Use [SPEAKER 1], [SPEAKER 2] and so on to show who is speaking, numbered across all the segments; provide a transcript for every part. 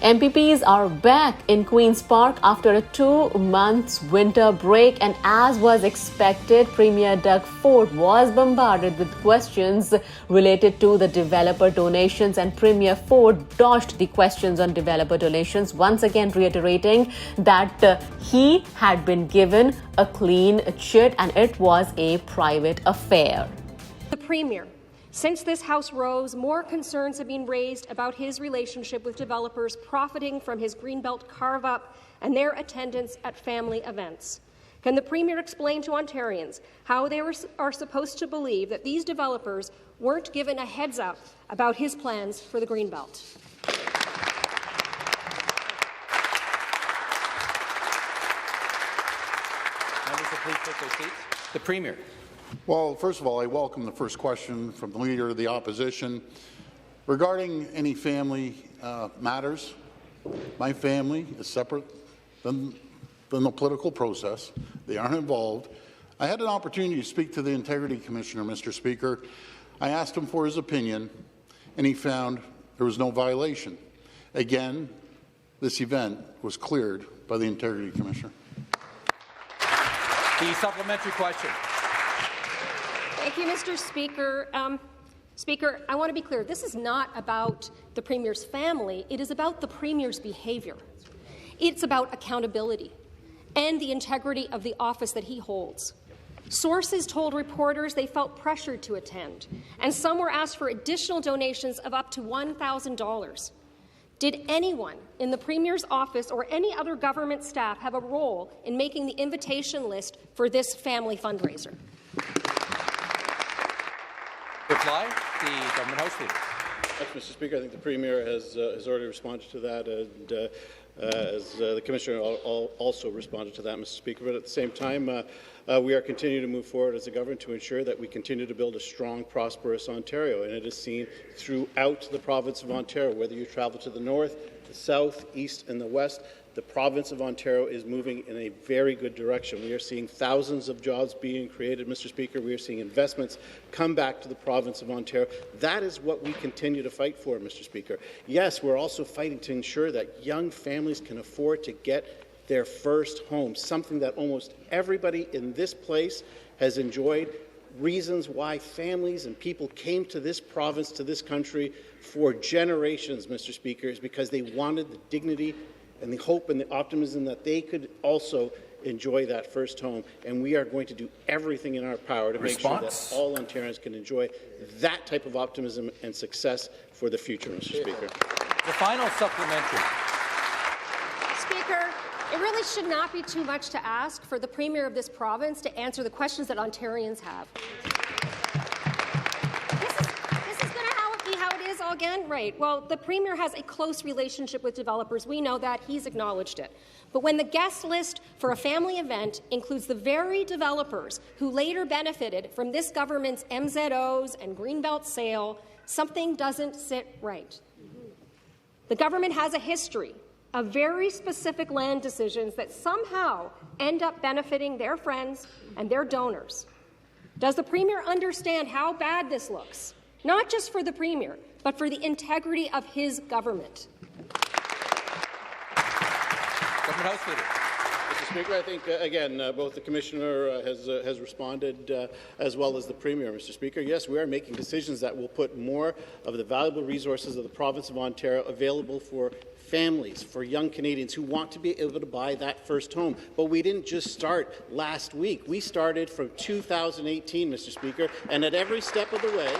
[SPEAKER 1] MPPs are back in Queen's Park after a 2-month winter break, and as was expected, Premier Doug Ford was bombarded with questions related to the developer donations, and Premier Ford dodged the questions on developer donations, once again reiterating that he had been given a clean chit and it was a private affair.
[SPEAKER 2] The Premier. Since this House rose, more concerns have been raised about his relationship with developers profiting from his Greenbelt carve-up and their attendance at family events. Can the Premier explain to Ontarians how they are supposed to believe that these developers weren't given a heads-up about his plans for the Greenbelt?
[SPEAKER 3] Members will please take their seats. The Premier.
[SPEAKER 4] Well, first of all, I welcome the first question from the Leader of the Opposition. Regarding any family matters, my family is separate than the political process. They aren't involved. I had an opportunity to speak to the Integrity Commissioner, Mr. Speaker. I asked him for his opinion, and he found there was no violation. Again, this event was cleared by the Integrity Commissioner.
[SPEAKER 3] The supplementary question.
[SPEAKER 2] Thank you, Mr. Speaker. Speaker, I want to be clear. This is not about the Premier's family. It is about the Premier's behaviour. It's about accountability and the integrity of the office that he holds. Sources told reporters they felt pressured to attend, and some were asked for additional donations of up to $1,000. Did anyone in the Premier's office or any other government staff have a role in making the invitation list for this family fundraiser?
[SPEAKER 3] Reply, the Government House Leader.
[SPEAKER 5] Mr. Speaker, I think the Premier has already responded to that, and as the Commissioner also responded to that, Mr. Speaker. But at the same time, we are continuing to move forward as a government to ensure that we continue to build a strong, prosperous Ontario, and it is seen throughout the province of Ontario, whether you travel to the north, the south, east, and the west. The province of Ontario is moving in a very good direction. We are seeing thousands of jobs being created, Mr. Speaker. We are seeing investments come back to the province of Ontario. That is what we continue to fight for, Mr. Speaker. Yes, we're also fighting to ensure that young families can afford to get their first home, something that almost everybody in this place has enjoyed. Reasons why families and people came to this province, to this country for generations, Mr. Speaker, is because they wanted the dignity and the hope and the optimism that they could also enjoy that first home. And we are going to do everything in our power to make sure that all Ontarians can enjoy that type of optimism and success for the future, Mr. Speaker.
[SPEAKER 3] The final supplementary.
[SPEAKER 2] Speaker, it really should not be too much to ask for the Premier of this province to answer the questions that Ontarians have. Again, right. Well, the Premier has a close relationship with developers. We know that. He's acknowledged it. But when the guest list for a family event includes the very developers who later benefited from this government's MZOs and Greenbelt sale, something doesn't sit right. The government has a history of very specific land decisions that somehow end up benefiting their friends and their donors. Does the Premier understand how bad this looks? Not just for the Premier, but for the integrity of his government.
[SPEAKER 3] Government House Leader.
[SPEAKER 5] Mr. Speaker, I think, again, both the Commissioner has responded as well as the Premier, Mr. Speaker. Yes, we are making decisions that will put more of the valuable resources of the province of Ontario available for families, for young Canadians who want to be able to buy that first home. But we didn't just start last week. We started from 2018, Mr. Speaker, and at every step of the way,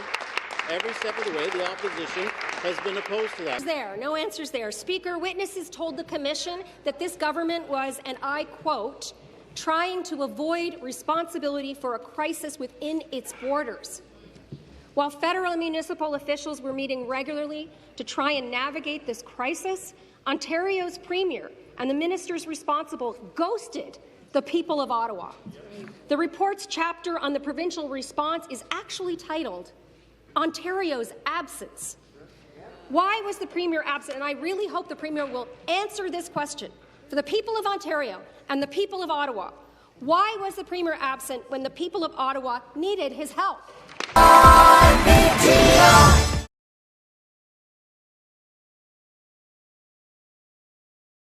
[SPEAKER 5] the opposition has been opposed to that.
[SPEAKER 2] No answers there. Speaker, witnesses told the Commission that this government was, and I quote, trying to avoid responsibility for a crisis within its borders. While federal and municipal officials were meeting regularly to try and navigate this crisis, Ontario's Premier and the ministers responsible ghosted the people of Ottawa. The report's chapter on the provincial response is actually titled Ontario's Absence. Why was the Premier absent? And I really hope the Premier will answer this question for the people of Ontario and the people of Ottawa. Why was the Premier absent when the people of Ottawa needed his help? IPTV.